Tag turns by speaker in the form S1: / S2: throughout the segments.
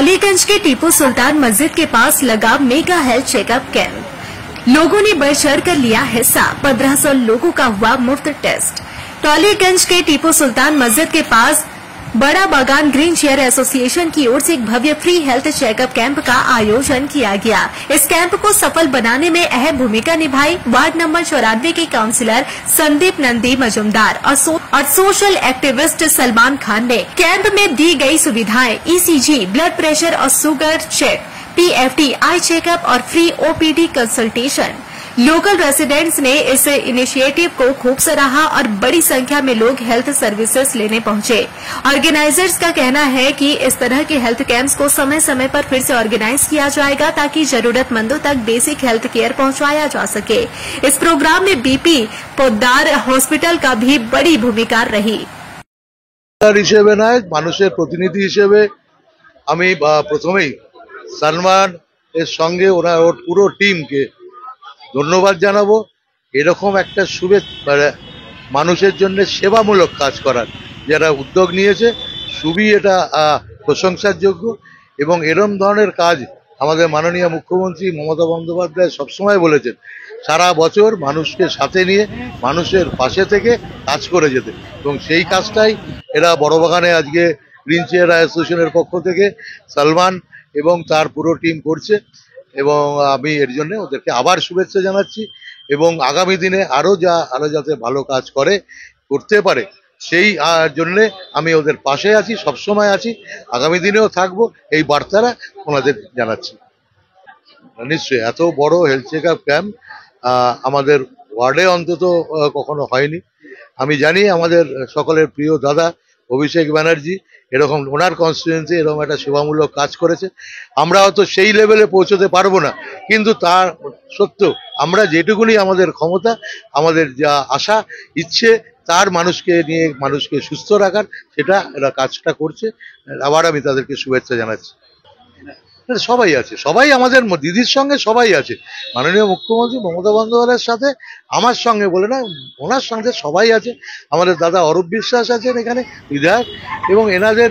S1: टॉलीगंज के टीपू सुल्तान मस्जिद के पास लगा मेगा हेल्थ चेकअप कैंप। लोगों ने बढ़ चढ़ कर लिया हिस्सा। 1500 लोगों का हुआ मुफ्त टेस्ट। टॉलीगंज के टीपू सुल्तान मस्जिद के पास बड़ा बागान ग्रीन चेयर एसोसिएशन की ओर से एक भव्य फ्री हेल्थ चेकअप कैंप का आयोजन किया गया। इस कैंप को सफल बनाने में अहम भूमिका निभाई वार्ड नंबर 94 के काउंसिलर संदीप नंदी मजुमदार और सोशल एक्टिविस्ट सलमान खान ने। कैंप में दी गई सुविधाएं ईसीजी, ब्लड प्रेशर और sugar check, PFT, eye checkup और free OPD consultation. Local residents ने इस इनिशिएटिव को खूब सराहा और बड़ी संख्या में लोग हेल्थ सर्विसेज लेने पहुंचे। ऑर्गेनाइजर्स का कहना है कि इस तरह के हेल्थ कैंप्स को समय समय पर फिर से ऑर्गेनाइज किया जाएगा ताकि जरूरतमंदों तक बेसिक हेल्थ केयर पहुंचाया जा सके। इस प्रोग्राम में बीपी पोद्दार हॉस्पिटल का भी बड़ी भूमिका रही।
S2: हिसेबे नয় মানুষের প্রতিনিধি হিসেবে আমি প্রথমেই সালমান এর সঙ্গে ওর পুরো টিমকে ধন্যবাদ জানাবো। এরকম একটা শুভেচ্ছা মানুষের জন্য সেবামূলক কাজ করার যারা উদ্যোগ নিয়েছে খুবই এটা প্রশংসার যোগ্য এবং এরকম ধরনের কাজ আমাদের মাননীয় মুখ্যমন্ত্রী মমতা বন্দ্যোপাধ্যায় সবসময় বলেছেন সারা বছর মানুষকে সাথে নিয়ে মানুষের পাশে থেকে কাজ করে যেতে এবং সেই কাজটাই এরা বড়বাগানে আজকে গ্রিন চেয়ার অ্যাসোসিয়েশনের পক্ষ থেকে সালমান এবং তার পুরো টিম করছে এবং আমি এর জন্য ওদেরকে আবার শুভেচ্ছা জানাচ্ছি এবং আগামী দিনে আরো যাতে ভালো কাজ করতে পারে সেই জন্য আমি ওদের পাশে আছি, সবসময় আছি, আগামী দিনেও থাকবো এই বার্তাটা ওনাদের জানাচ্ছি। নিশ্চয়ই এত বড় হেলথ চেকআপ ক্যাম্প আমাদের ওয়ার্ডে অন্তত কখনো হয়নি। আমি জানি আমাদের সকলের প্রিয় দাদা অভিষেক ব্যানার্জি এরকম ওনার কনস্টিটুয়েন্সি এরকম একটা সেবামূলক কাজ করেছে। আমরা হয়তো সেই লেভেলে পৌঁছতে পারবো না, কিন্তু তার সত্ত্বেও আমরা যেটুকুনি আমাদের ক্ষমতা, আমাদের যা আশা ইচ্ছে তার মানুষকে নিয়ে মানুষকে সুস্থ রাখার সেটা এরা কাজটা করছে। আবার আমি তাদেরকে শুভেচ্ছা জানাচ্ছি। সবাই আছে, সবাই আমাদের দিদির সঙ্গে সবাই আছে। মাননীয় মুখ্যমন্ত্রী মমতা বন্দ্যোপাধ্যায়ের সাথে আমার সঙ্গে বলে না, ওনার সঙ্গে সবাই আছে। আমাদের দাদা অরূপ বিশ্বাস আছেন এখানে বিধায়ক এবং এনাদের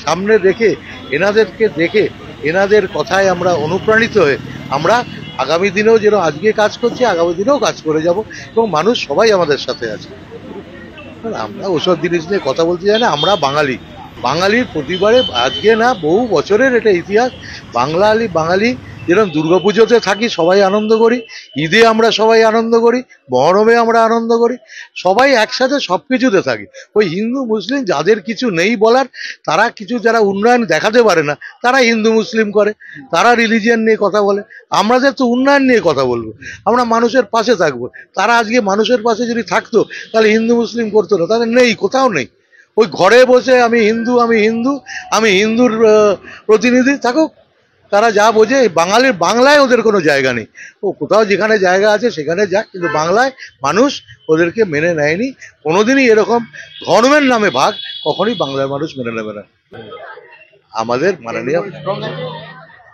S2: সামনে রেখে এনাদেরকে দেখে এনাদের কথায় আমরা অনুপ্রাণিত হয়ে আমরা আগামী দিনেও যেন আজকে কাজ করছি আগামী দিনেও কাজ করে যাব এবং মানুষ সবাই আমাদের সাথে আছে। আমরা ওসব জিনিস নিয়ে কথা বলতে চাই না। আমরা বাঙালির প্রতিবারে আজকে না বহু বছরের এটা ইতিহাস। বাঙালি যেরকম দুর্গাপুজোতে থাকি সবাই আনন্দ করি, ঈদে আমরা সবাই আনন্দ করি, মহরমে আমরা আনন্দ করি, সবাই একসাথে সবকিছুতে থাকি। ওই হিন্দু মুসলিম যাদের কিছু নেই বলার, তারা কিছু যারা উন্নয়ন দেখাতে পারে না তারা হিন্দু মুসলিম করে, তারা রিলিজিয়ান নিয়ে কথা বলে। আমাদের তো উন্নয়ন নিয়ে কথা বলবো, আমরা মানুষের পাশে থাকবো। তারা আজকে মানুষের পাশে যদি থাকতো তাহলে হিন্দু মুসলিম করতো না, তাহলে নেই, কোথাও নেই। ওই ঘরে বসে আমি হিন্দুর প্রতিনিধি থাকুক, তারা যা বোঝে বাংলায় ওদের কোনো জায়গা নেই। ও কোথাও যেখানে জায়গা আছে সেখানে যাক, কিন্তু বাংলায় মানুষ ওদেরকে মেনে নেয়নি কোনোদিনই। এরকম ধর্মের নামে ভাগ কখনই বাংলার মানুষ মেনে নেবে না। আমাদের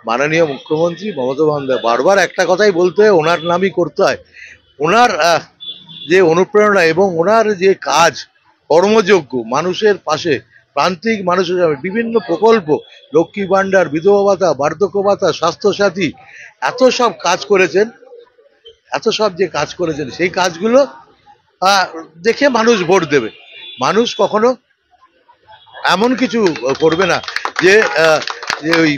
S2: মাননীয় মুখ্যমন্ত্রী মমতা বন্দ্যোপাধ্যায় বারবার একটা কথাই বলতে হয়, ওনার নামই করতে হয়। ওনার যে অনুপ্রেরণা এবং ওনার যে কাজ কর্মযোগ্য মানুষের পাশে, প্রান্তিক মানুষের বিভিন্ন প্রকল্প, লক্ষ্মী ভাণ্ডার, বিধবা ভাতা, বার্ধক্য ভাতা, স্বাস্থ্যসাথী, এত সব কাজ করেছেন সেই কাজগুলো দেখে মানুষ ভোট দেবে। মানুষ কখনো এমন কিছু করবে না যে ওই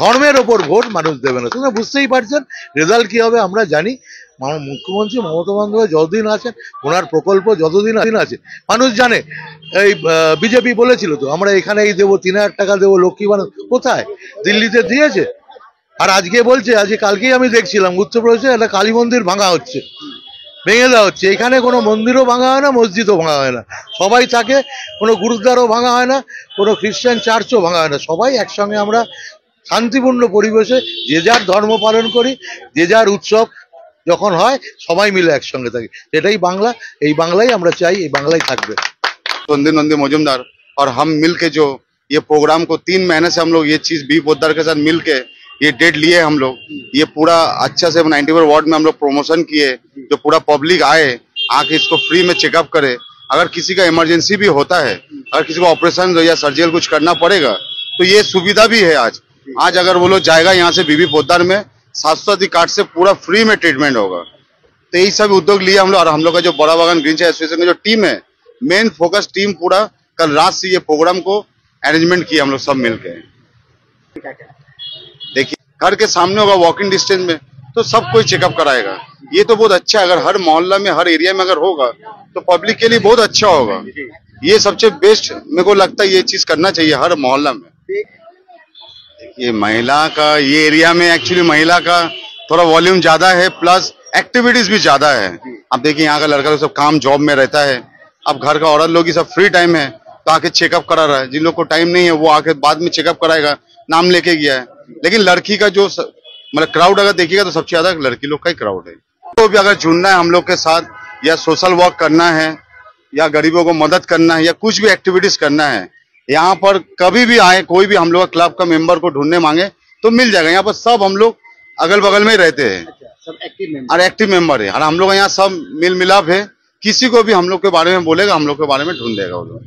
S2: ধর্মের ওপর ভোট মানুষ দেবে না। তোমরা বুঝতেই পারছেন রেজাল্ট কি হবে। আমরা জানি মুখ্যমন্ত্রী মমতা বন্দ্যোপাধ্যায় যতদিন আছেন, ওনার প্রকল্প যতদিন আছে মানুষ জানে। এই বিজেপি বলেছিল তো আমরা এখানেই দেবো, 3000 টাকা দেবো লক্ষ্মী ভাণ্ডার, কোথায়? দিল্লিতে দিয়েছে। আর আজকে বলছে, কালকেই আমি দেখছিলাম উত্তরপ্রদেশে একটা কালী মন্দির ভেঙে দেওয়া হচ্ছে। এখানে কোনো মন্দিরও ভাঙা হয় না, মসজিদও ভাঙা হয় না, সবাই থাকে। কোনো গুরুদ্বারও ভাঙা হয় না, কোনো খ্রিস্টান চার্চও ভাঙা হয় না। সবাই একসঙ্গে আমরা শান্তিপূর্ণ পরিবেশে যে যার ধর্ম পালন করি, যে যার উৎসব যখন হয় সবাই মিলে একসঙ্গে থাকি। এটাই বাংলা, এই বাংলাই আমরা চাই, এই বাংলাই থাকবে।
S3: संदीप नंदी मजुमदार और हम मिलके जो ये प्रोग्राम को 3 महीने से हम लोग ये चीज बी पोद्दार के साथ मिलके ये डेट लिए हम लोग। ये पूरा अच्छा से 94 वार्ड में हम लोग प्रमोशन किए, जो पूरा पब्लिक आके इसको फ्री में चेकअप करे। अगर किसी का इमरजेंसी भी होता है, अगर किसी को ऑपरेशन या सर्जिकल कुछ करना पड़ेगा तो ये सुविधा भी है आज। आज अगर वो लोग जाएगा यहाँ से बीबी पोद्दार में, स्वास्थ्य साथी कार्ड से पूरा फ्री में ट्रीटमेंट होगा। तो यही सब उद्योग लिए हम लोग। और हम लोग का जो बड़ा बागान ग्रीन चाय एसोसिएशन का जो टीम है, मेन फोकस टीम पूरा कल रात से ये प्रोग्राम को अरेंजमेंट किया हम लोग सब मिलके। देखिए घर के सामने होगा, वॉकिंग डिस्टेंस में, तो सब कोई चेकअप कराएगा। ये तो बहुत अच्छा है, अगर हर मोहल्ला में हर एरिया में अगर होगा तो पब्लिक के लिए बहुत अच्छा होगा। ये सबसे बेस्ट मेरे को लगता है, ये चीज करना चाहिए हर मोहल्ला में। देखिए महिला का ये एरिया में एक्चुअली महिला का थोड़ा वॉल्यूम ज्यादा है, प्लस एक्टिविटीज भी ज्यादा है। अब देखिए यहाँ का लड़का लोग सब काम जॉब में रहता है, अब घर का औरत लोग ही सब फ्री टाइम है तो आके चेकअप करा रहा है। जिन लोग को टाइम नहीं है वो आके बाद में चेकअप कराएगा, नाम लेके गया है। लेकिन लड़की का जो मतलब क्राउड अगर देखिएगा तो सबसे ज्यादा लड़की लोग का ही क्राउड है। तो भी अगर जुड़ना है हम लोग के साथ, या सोशल वर्क करना है, या गरीबों को मदद करना है, या कुछ भी एक्टिविटीज करना है, यहाँ पर कभी भी आए, कोई भी हम लोग क्लब का मेंबर को ढूंढने मांगे तो मिल जाएगा। यहाँ पर सब हम लोग अगल बगल में ही रहते हैं और एक्टिव मेंबर है, और हम लोग यहाँ सब मिल मिलाप है। किसी को भी हम लोग के बारे में बोलेगा, हम लोग के बारे में ढूंढ देगा वो लोग।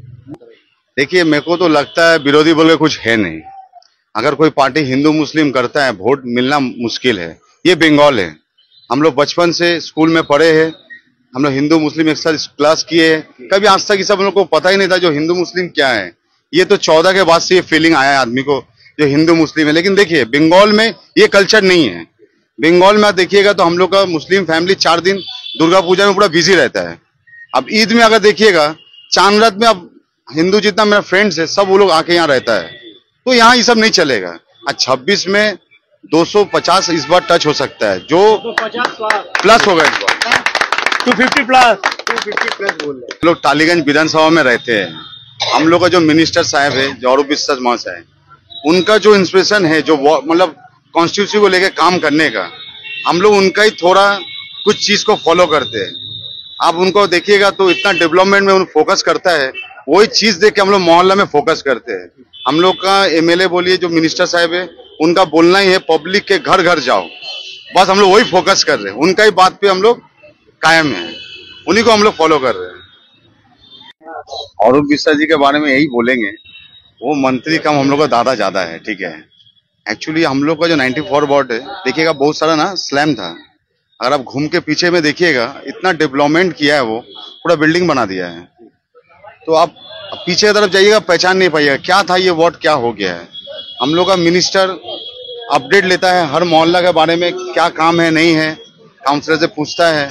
S3: देखिए मेरे को तो लगता है विरोधी बोल के कुछ है नहीं। अगर कोई पार्टी हिंदू मुस्लिम करता है, वोट मिलना मुश्किल है। ये बंगाल है, हम लोग बचपन से स्कूल में पढ़े हैं, हम लोग हिंदू मुस्लिम एक साथ क्लास किए हैं। कभी आज तक ये सब हम लोग को पता ही नहीं था जो हिंदू मुस्लिम क्या है। ये तो 14 के बाद से ये फीलिंग आया है आदमी को जो हिंदू मुस्लिम है। लेकिन देखिए बंगाल में ये कल्चर नहीं है। बंगाल में आप देखिएगा तो हम लोग का मुस्लिम फैमिली 4 दिन दुर्गा पूजा में पूरा बिजी रहता है। अब ईद में अगर देखिएगा, चांद रात में, अब हिंदू जितना मेरा फ्रेंड्स है सब वो लोग आके यहाँ रहता है। तो यहाँ ये सब नहीं चलेगा। आज 26 में 250 इस बार टच हो सकता है, जो 250 प्लस होगा इस बार, 250 प्लस बोल रहे हैं। लोग टालीगंज विधानसभा में रहते हैं। हम लोग का जो मिनिस्टर साहब है, जो अरूप विश्वास महाशय, उनका जो इंस्पिरेशन है, जो मतलब कॉन्स्टिट्यूंसी को लेकर काम करने का, हम लोग उनका ही थोड़ा कुछ चीज को फॉलो करते हैं। आप उनको देखिएगा तो इतना डेवलपमेंट में उन फोकस करता है, वही चीज देख के हम लोग मोहल्ला में फोकस करते हैं। हम लोग का एमएलए बोलिए जो मिनिस्टर साहब है, उनका बोलना ही है पब्लिक के घर घर जाओ, बस हम लोग वही फोकस कर रहे हैं। उनका ही बात पे हम लोग कायम है, उन्हीं को हम लोग फॉलो कर रहे हैं। अरूप विश्वास जी के बारे में यही बोलेंगे, वो मंत्री कम, हम लोग का दादा ज्यादा है। ठीक है, एक्चुअली हम लोग का जो 94 वार्ड है, देखिएगा बहुत सारा ना स्लैम था। अगर आप घूम के पीछे में देखिएगा, इतना डेवलपमेंट किया है, वो पूरा बिल्डिंग बना दिया है। तो आप पीछे की तरफ जाइएगा, पहचान नहीं पाइएगा क्या था ये वार्ड, क्या हो गया है। हम लोग का मिनिस्टर अपडेट लेता है हर मोहल्ला के बारे में, क्या काम है नहीं है, काउंसलर से पूछता है।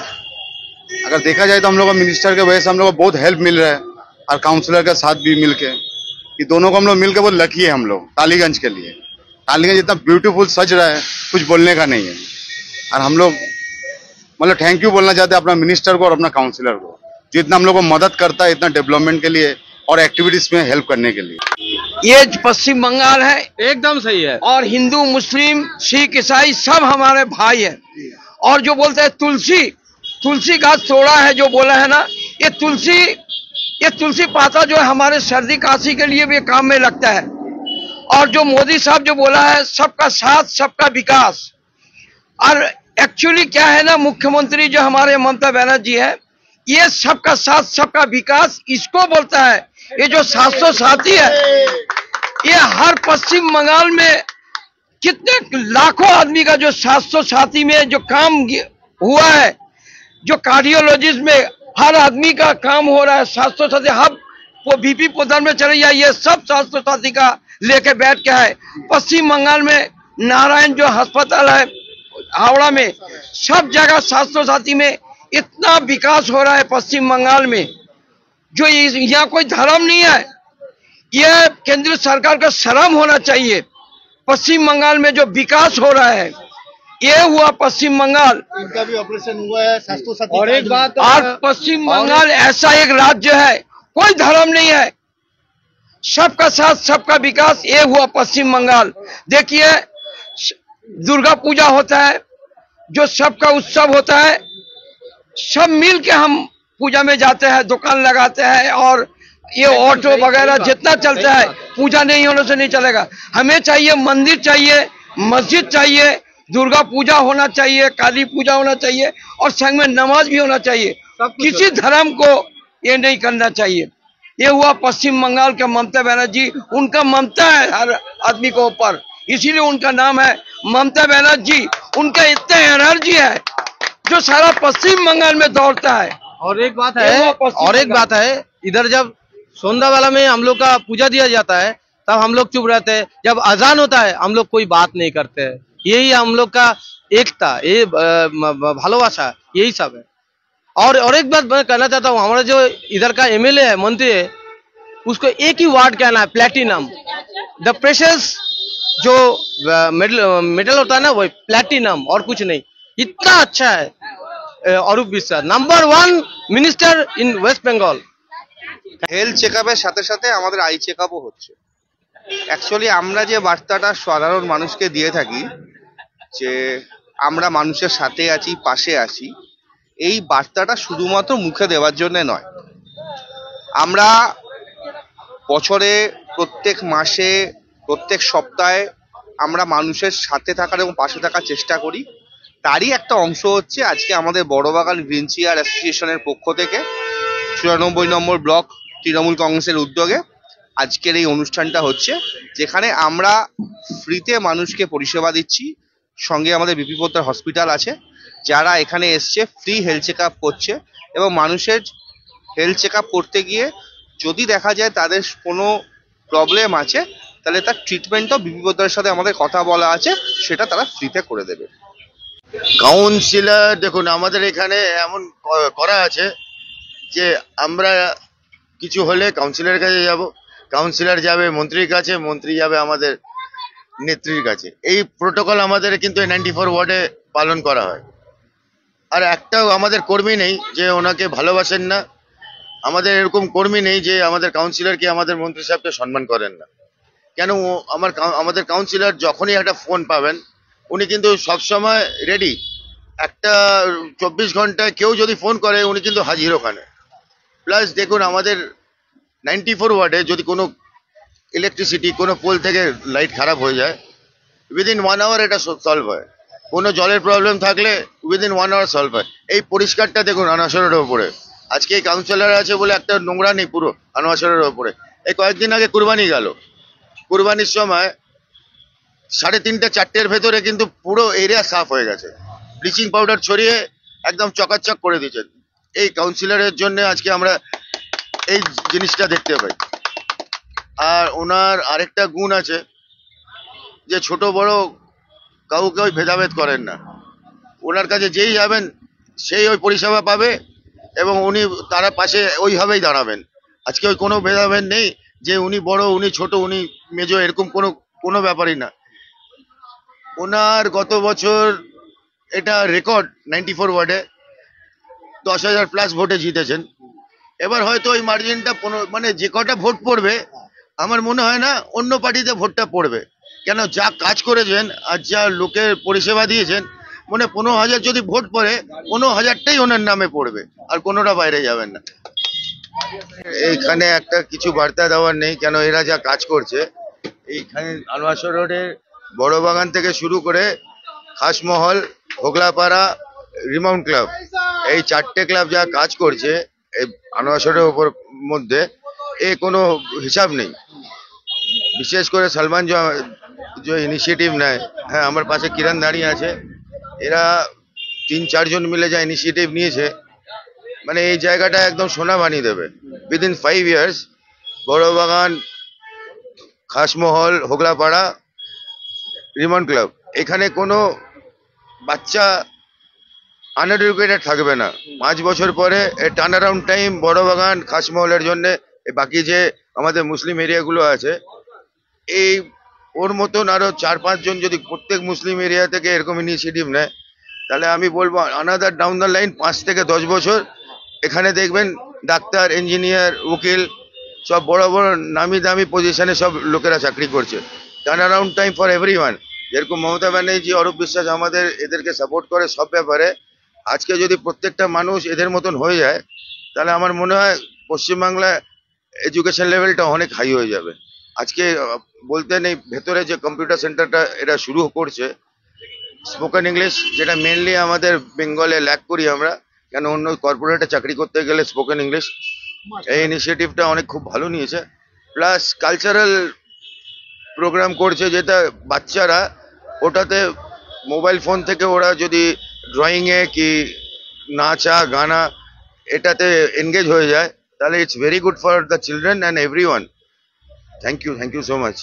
S3: अगर देखा जाए तो हम लोग का मिनिस्टर के वजह से हम लोग को बहुत हेल्प मिल रहा है, और काउंसलर के साथ भी मिलके, ये दोनों को हम लोग मिलकर बहुत लकी है। हम लोग टालीगंज के लिए, टालीगंज इतना ब्यूटीफुल सज रहा है, कुछ बोलने का नहीं है। और हम लोग मतलब थैंक यू बोलना चाहते हैं अपना मिनिस्टर को और अपना काउंसलर को, जो इतना हम लोग को मदद करता है इतना डेवलपमेंट के लिए और एक्टिविटीज में हेल्प करने के लिए।
S4: ये पश्चिम बंगाल है,
S5: एकदम सही है।
S4: और हिंदू मुस्लिम सिख ईसाई सब हमारे भाई है। और जो बोलते हैं तुलसी घास तोड़ा है, जो बोला है ना, ये तुलसी पाता जो है हमारे सर्दी काशी के लिए भी काम में लगता है। और जो मोदी साहब जो बोला है, सबका साथ सबका विकास, और एक्चुअली क्या है ना, मुख्यमंत्री जो हमारे ममता बनर्जी है, ये सबका साथ सबका विकास इसको बोलता है। ये जो 700 साथी है, ये हर पश्चिम बंगाल में कितने लाखों आदमी का जो 700 साथी में जो काम हुआ है, जो कार्डियोलॉजिस्ट में हर आदमी का काम हो रहा है। 700 साथी हब वो बीपी पोद्दार में चले जाए, ये सब 700 साथी का लेके बैठ के है। पश्चिम बंगाल में नारायण जो अस्पताल है हावड़ा में, सब जगह 700 साथी में इतना विकास हो रहा है पश्चिम बंगाल में, जो यहाँ कोई धर्म नहीं है। यह केंद्र सरकार का शर्म होना चाहिए। पश्चिम बंगाल में जो विकास हो रहा है, ये हुआ पश्चिम बंगाल,
S5: इनका भी ऑपरेशन हुआ है 700 साथी।
S4: और एक बात, और पश्चिम बंगाल ऐसा एक राज्य है, कोई धर्म नहीं है, सबका साथ सबका विकास, ये हुआ पश्चिम बंगाल। देखिए दुर्गा पूजा होता है, जो सबका उत्सव होता है, सब मिल के हम पूजा में जाते हैं, दुकान लगाते हैं, और ये ऑटो वगैरह जितना चलता है, पूजा नहीं होने से नहीं चलेगा। हमें चाहिए मंदिर चाहिए, मस्जिद चाहिए, दुर्गा पूजा होना चाहिए, काली पूजा होना चाहिए, और संग में नमाज भी होना चाहिए। किसी धर्म को ये नहीं करना चाहिए। ये हुआ पश्चिम बंगाल का ममता बनर्जी, उनका ममता है हर आदमी के ऊपर। इसीलिए उनका नाम है ममता बनर्जी। उनका इतना एनर्जी है जो सारा पश्चिम बंगाल में दौड़ता है।
S5: और एक बात है इधर जब संध्यावाला में हम लोग का पूजा दिया जाता है तब हम लोग चुप रहते हैं, जब अजान होता है हम लोग कोई बात नहीं करते हैं। यही हम लोग का एकता, ये भालोबासा, यही सब है। और एक बात मैं कहना चाहता हूँ, हमारा जो इधर का एमएलए है, मंत्री है, उसको एक ही वर्ड कहना है, प्लेटिनम। द प्रेशस जो मेडल होता है ना, वो प्लेटिनम, और कुछ नहीं। इतना अच्छा है Arup Biswas, number 1 minister in West Bengal.
S6: Health চেকআপের সাথে সাথে আমাদের আই চেকআপও হচ্ছে। অ্যাকচুয়ালি আমরা যে বার্তাটা সাধারণ মানুষকে দিয়ে থাকি যে আমরা মানুষের সাথে আছি, পাশে আছি, এই বার্তাটা শুধুমাত্র মুখে দেওয়ার জন্য নয়। আমরা বছরে প্রত্যেক মাসে, প্রত্যেক সপ্তাহে আমরা মানুষের সাথে থাকার এবং পাশে থাকার চেষ্টা করি। তারই একটা অংশ হচ্ছে আজকে আমাদের বড়বাগান গ্রিন চেয়ার অ্যাসোসিয়েশনের পক্ষ থেকে 94 নম্বর ব্লক তৃণমূল কংগ্রেসের উদ্যোগে আজকের এই অনুষ্ঠানটা হচ্ছে, যেখানে আমরা ফ্রিতে মানুষকে পরিষেবা দিচ্ছি। সঙ্গে আমাদের বিপি পোদ্দার হসপিটাল আছে, যারা এখানে এসছে ফ্রি হেলথ চেক আপ করছে, এবং মানুষের হেলথ চেক আপ করতে গিয়ে যদি দেখা যায় তাদের কোনো প্রবলেম আছে, তাহলে তার ট্রিটমেন্টও বিপি পোদ্দারের সাথে আমাদের কথা বলা আছে, সেটা তারা ফ্রিতে করে দেবে।
S7: কাউন্সিলর দেখুন, আমাদের এখানে এমন করা আছে যে আমরা কিছু হলে কাউন্সিলরের কাছে যাব, কাউন্সিলর যাবে মন্ত্রীর কাছে, মন্ত্রী যাবে আমাদের নেত্রীর কাছে। এই প্রোটোকল আমাদের কিন্তু 94 ওয়ার্ডে পালন করা হয়। আর একটাও আমাদের কর্মী নেই যে ওনাকে ভালোবাসেন না, আমাদের এরকম কর্মী নেই যে আমাদের কাউন্সিলরকে, আমাদের মন্ত্রী সাহেবকে সম্মান করেন না। কেন, আমাদের কাউন্সিলর যখনই একটা ফোন পাবেন, উনি কিন্তু সবসময় রেডি। একটা 24 ঘন্টায় কেউ যদি ফোন করে উনি কিন্তু হাজির ওখানে। প্লাস দেখুন, আমাদের 94 ওয়ার্ডে যদি কোনো ইলেকট্রিসিটি, কোনো পোল থেকে লাইট খারাপ হয়ে যায়, উইদিন 1 আওয়ার এটা সলভ হয়। কোনো জলের প্রবলেম থাকলে উইদিন 1 আওয়ার সলভ হয়। এই পরিষ্কারটা দেখুন আনোয়ার ওপরে, আজকে এই কাউন্সিলর আছে বলে একটা নোংরা নেই পুরো আনোয়ার ওপরে। এই কয়েকদিন আগে কুরবানি গেল, কুরবানির সময় 3:30 4টের ভেতরে কিন্তু পুরো এরিয়া সাফ হয়ে গেছে, ব্লিচিং পাউডার ছড়িয়ে একদম চকাচক করে দিয়েছেন। এই কাউন্সিলরের জন্য আজকে আমরা এই জিনিসটা দেখতে পাই। আর ওনার আরেকটা গুণ আছে যে ছোট বড় কাউকে ওই ভেদাভেদ করেন না। ওনার কাছে যেই যাবেন সেই ওই পরিষেবা পাবে, এবং উনি তারা পাশে ওইভাবেই দাঁড়াবেন। আজকে ওই কোনো ভেদাভেদ নেই যে উনি বড়, উনি ছোট, উনি মেজো, এরকম কোনো ব্যাপারই না। ওনার গত বছর এটা রেকর্ড 94 ওয়ার্ডে 10,000 প্লাস ভোটে জিতেছেন। এবার হয়তো ওই মার্জিনটা মানে যে কটা ভোট পড়বে, আমার মনে হয় না অন্য পার্টিতে ভোটটা পড়বে। কেন, যা কাজ করেছেন আর যা লোকের পরিষেবা দিয়েছেন, মনে 15,000 যদি ভোট পড়ে 15,000টাই ওনার নামে পড়বে, আর কোনোটা বাইরে যাবেন না। এইখানে একটা কিছু বার্তা দেওয়ার নেই, কেন এরা যা কাজ করছে এইখানে আনোয়ার রোডের বড় বাগান থেকে শুরু করে খাসমহল, হোগলাপাড়া, রিমাউন্ট ক্লাব, এই 4টে ক্লাব যা কাজ করছে এই আনোয়ারের উপর মধ্যে, এ কোনো হিসাব নেই। বিশেষ করে সলমান যে ইনিশিয়েটিভ নেয়, হ্যাঁ আমার পাশে কিরণ দাঁড়িয়ে আছে, এরা 3-4 জন মিলে যা ইনিশিয়েটিভ নিয়েছে, মানে এই জায়গাটা একদম সোনা বানিয়ে দেবে। Within 5 years Barabagan, Khasmahal, Hoglapara, Remount Club, এখানে কোনো বাচ্চা আনএডুকেটেড থাকবে না। 5 বছর পরে টার্ন অ্যারাউন্ড টাইম বড়বাগান, খাসমহলের জন্য। বাকি যে আমাদের মুসলিম এরিয়াগুলো আছে, এই ওর মতন আরো 4-5 জন যদি প্রত্যেক মুসলিম এরিয়া থেকে এরকম ইনিশিয়েটিভ নেয়, তাহলে আমি বলবো আনাদার ডাউন দ্য লাইন 5 থেকে 10 বছর এখানে দেখবেন ডাক্তার, ইঞ্জিনিয়ার, উকিল, সব বড় বড় নামি দামি পজিশনে সব লোকেরা চাকরি করছে। Turn around time for everyone. যেরকম মমতা ব্যানার্জি, অরূপ বিশ্বাস আমাদের এদেরকে সাপোর্ট করে সব ব্যাপারে, আজকে যদি প্রত্যেকটা মানুষ এদের মতন হয়ে যায়, তাহলে আমার মনে হয় পশ্চিমবাংলায় এডুকেশন লেভেলটা অনেক হাই হয়ে যাবে। আজকে বলতে নেই, ভেতরে যে কম্পিউটার সেন্টারটা এরা শুরু করছে, স্পোকেন ইংলিশ, যেটা মেনলি আমাদের বেঙ্গলে ল্যাক করি আমরা, কেন অন্য কর্পোরেটে চাকরি করতে গেলে স্পোকেন ইংলিশ, এই ইনিশিয়েটিভটা অনেক খুব ভালো নিয়েছে। প্লাস কালচারাল প্রোগ্রাম করছে, যেটা বাচ্চারা ওটাতে মোবাইল ফোন থেকে ওরা যদি ড্রয়িংয়ে কি নাচা গানা এটাতে এনগেজ হয়ে যায়, তাহলে it's very good for the children and everyone. Thank you so much.